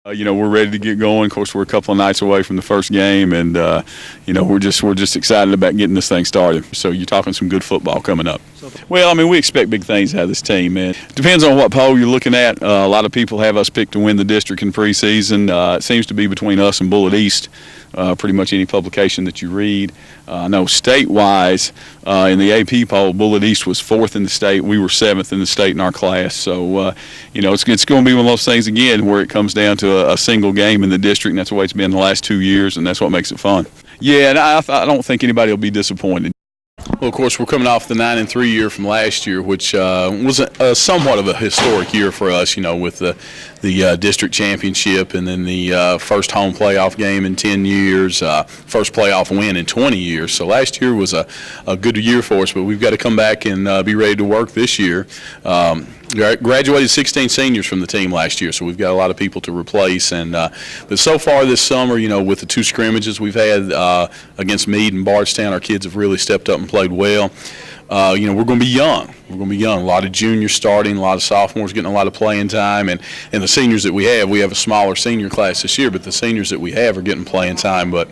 We're ready to get going. Of course, we're a couple of nights away from the first game, and we're just excited about getting this thing started. So you're talking some good football coming up. Well, we expect big things out of this team, man. Depends on what poll you're looking at. A lot of people have us picked to win the district in preseason. It seems to be between us and Bullitt East. Pretty much any publication that you read. I know state-wise, in the AP poll, Bullitt East was 4th in the state. We were 7th in the state in our class. So, it's going to be one of those things, again, where it comes down to a single game in the district, and that's the way it's been the last 2 years, and that's what makes it fun. Yeah, and I don't think anybody will be disappointed. Well, of course, we're coming off the 9-3 year from last year, which was somewhat of a historic year for us, with the district championship and then the first home playoff game in 10 years, first playoff win in 20 years. So last year was a good year for us, but we've got to come back and be ready to work this year. Graduated 16 seniors from the team last year, so we've got a lot of people to replace. But so far this summer, with the 2 scrimmages we've had against Meade and Bardstown, our kids have really stepped up and played well. We're going to be young. We're going to be young. A lot of juniors starting, a lot of sophomores getting a lot of playing time, and the seniors that we have a smaller senior class this year, but the seniors that we have are getting playing time. But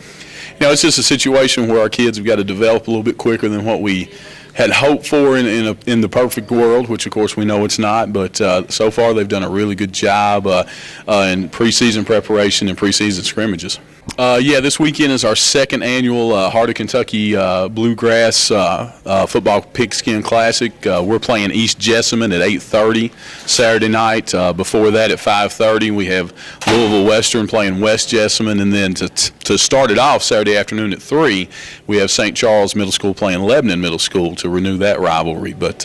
it's just a situation where our kids have got to develop a little bit quicker than what we had hoped for in the perfect world, which of course we know it's not. But so far they've done a really good job in preseason preparation and preseason scrimmages. This weekend is our second annual Heart of Kentucky Bluegrass Football Pigskin Classic. We're playing East Jessamine at 8:30 Saturday night. Before that at 5:30 we have Louisville Western playing West Jessamine, and then to start it off Saturday afternoon at 3 we have St. Charles Middle School playing Lebanon Middle School to renew that rivalry. But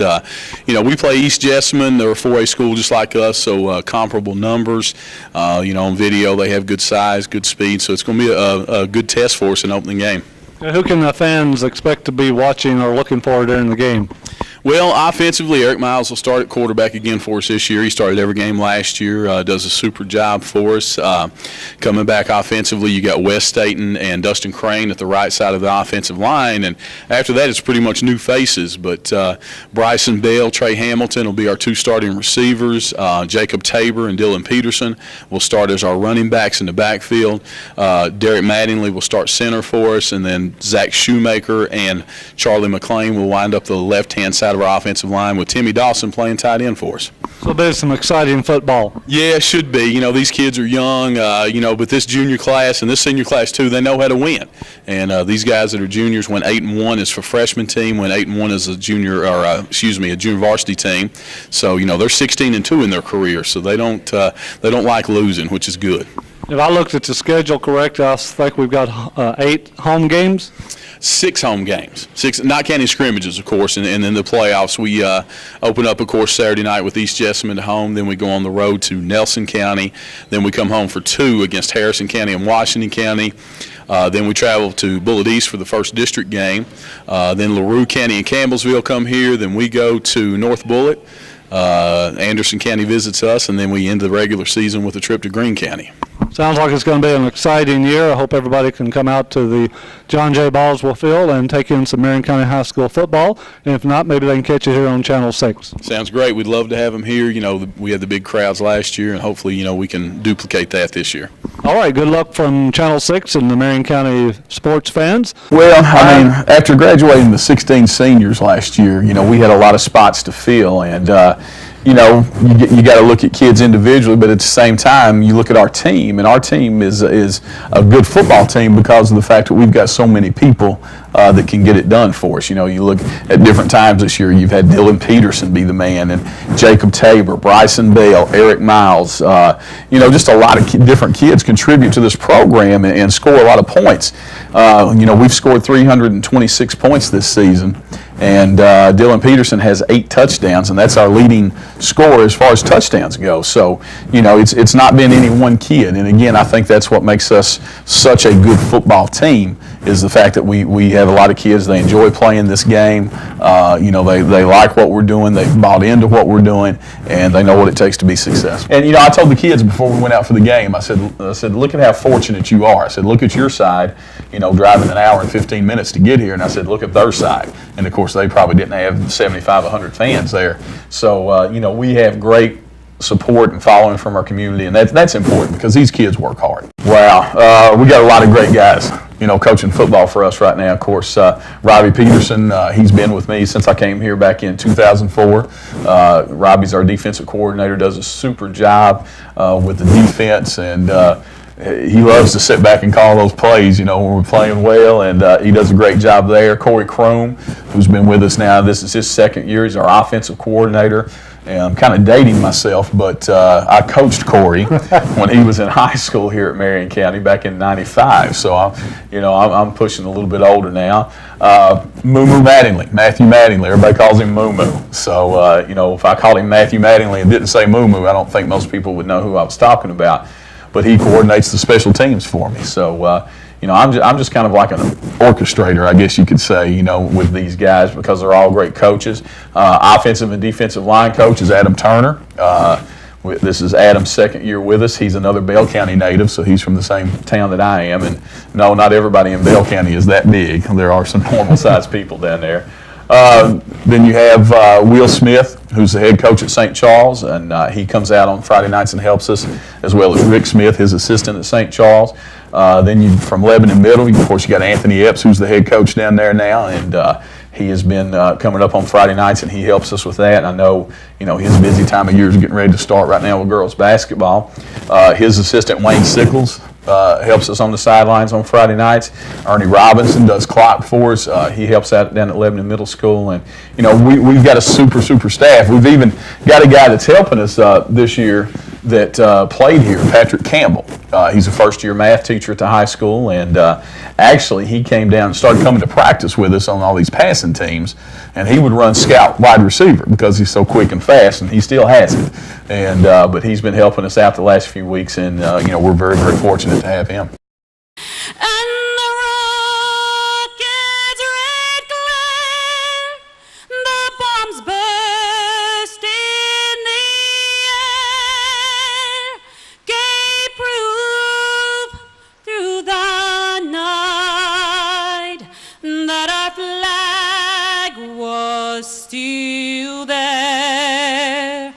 we play East Jessamine. They're a 4A school just like us, so comparable numbers. On video they have good size, good speed, so it's going to be a good test for us in opening game. Who can the fans expect to be watching or looking for during the game? Well, offensively, Eric Miles will start at quarterback again for us this year. He started every game last year, does a super job for us. Coming back offensively, you got Wes Staten and Dustin Crane at the right side of the offensive line, and after that it's pretty much new faces. But Bryson Bell, Trey Hamilton will be our 2 starting receivers. Jacob Tabor and Dylan Peterson will start as our running backs in the backfield. Derek Mattingly will start center for us, and then Zach Shoemaker and Charlie McLean will wind up the left-hand side of our offensive line, with Timmy Dawson playing tight end for us. So there's some exciting football. Yeah, it should be. These kids are young, but this junior class and this senior class too, they know how to win. And these guys that are juniors went 8-1 as for freshman team, went 8-1 as a junior varsity team. So they're 16-2 in their career, so they don't like losing, which is good. If I looked at the schedule correct, I think we've got 8 home games. 6 home games, 6, not counting scrimmages, of course, and then the playoffs. We open up, of course, Saturday night with East Jessamine at home. Then we go on the road to Nelson County. Then we come home for 2 against Harrison County and Washington County. Then we travel to Bullitt East for the first district game. Then LaRue County and Campbellsville come here. Then we go to North Bullitt. Anderson County visits us, and then we end the regular season with a trip to Greene County. Sounds like it's going to be an exciting year. I hope everybody can come out to the John J. Boswell Field and take in some Marion County High School football. And if not, maybe they can catch you here on Channel 6. Sounds great. We'd love to have them here. We had the big crowds last year, and hopefully, we can duplicate that this year. All right. Good luck from Channel 6 and the Marion County sports fans. Well, after graduating the 16 seniors last year, we had a lot of spots to fill, and you got to look at kids individually, but at the same time, you look at our team, and our team is a good football team because of the fact that we've got so many people that can get it done for us. You look at different times this year, you've had Dylan Peterson be the man, and Jacob Tabor, Bryson Bell, Eric Miles, just a lot of different kids contribute to this program and score a lot of points. We've scored 326 points this season. And Dylan Peterson has 8 touchdowns, and that's our leading scorer as far as touchdowns go. So, it's not been any one kid. And again, I think that's what makes us such a good football team, is the fact that we have a lot of kids. They enjoy playing this game. They like what we're doing. They've bought into what we're doing, and they know what it takes to be successful. And I told the kids before we went out for the game, I said, look at how fortunate you are. I said, look at your side, driving an hour and 15 minutes to get here. And I said, look at their side. And of course, they probably didn't have 75, 100 fans there. So, we have great support and following from our community, and that's important because these kids work hard. Wow, we got a lot of great guys, coaching football for us right now. Of course, Robbie Peterson, he's been with me since I came here back in 2004. Robbie's our defensive coordinator, does a super job with the defense, and he loves to sit back and call those plays, when we're playing well, and he does a great job there. Corey Chrome, who's been with us now, this is his second year. He's our offensive coordinator. And I'm kind of dating myself, but I coached Corey when he was in high school here at Marion County back in '95. So I'm pushing a little bit older now. Matthew Mattingly. Everybody calls him Moo Moo. So if I called him Matthew Mattingly and didn't say Moo Moo, I don't think most people would know who I was talking about. But he coordinates the special teams for me. So I'm just kind of like an orchestrator, I guess you could say, with these guys because they're all great coaches. Offensive and defensive line coach is Adam Turner. This is Adam's second year with us. He's another Bell County native, so he's from the same town that I am. And no, not everybody in Bell County is that big. There are some normal-sized people down there. Then you have Will Smith, who's the head coach at St. Charles, and he comes out on Friday nights and helps us, as well as Rick Smith, his assistant at St. Charles. Then from Lebanon Middle, of course, you got Anthony Epps, who's the head coach down there now, and he has been coming up on Friday nights, and he helps us with that. And I know, his busy time of year is getting ready to start right now with girls basketball. His assistant, Wayne Sickles, helps us on the sidelines on Friday nights. Ernie Robinson does clock for us. He helps out down at Lebanon Middle School. And, we've got a super staff. We've even got a guy that's helping us this year that played here, Patrick Campbell. He's a first-year math teacher at the high school, and actually he came down and started coming to practice with us on all these passing teams, and he would run scout wide receiver because he's so quick and fast, and he still has it. And but he's been helping us out the last few weeks, and we're very fortunate to have him. Still there.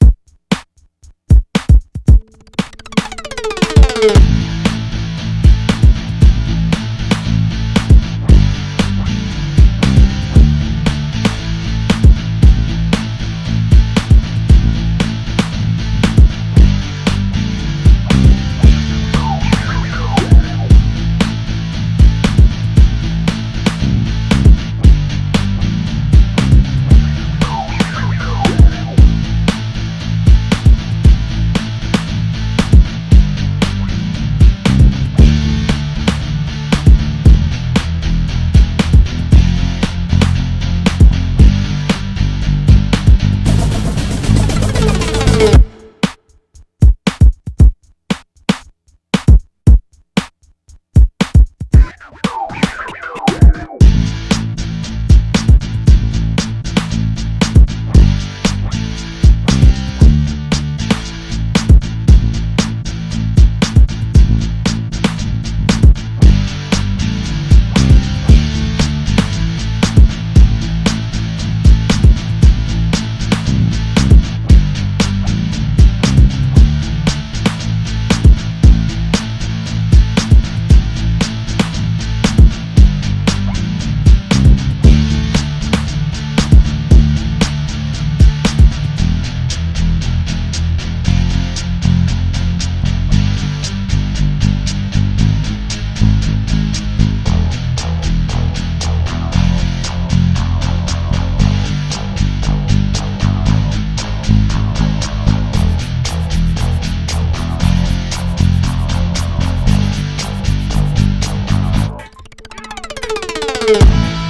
Thank you.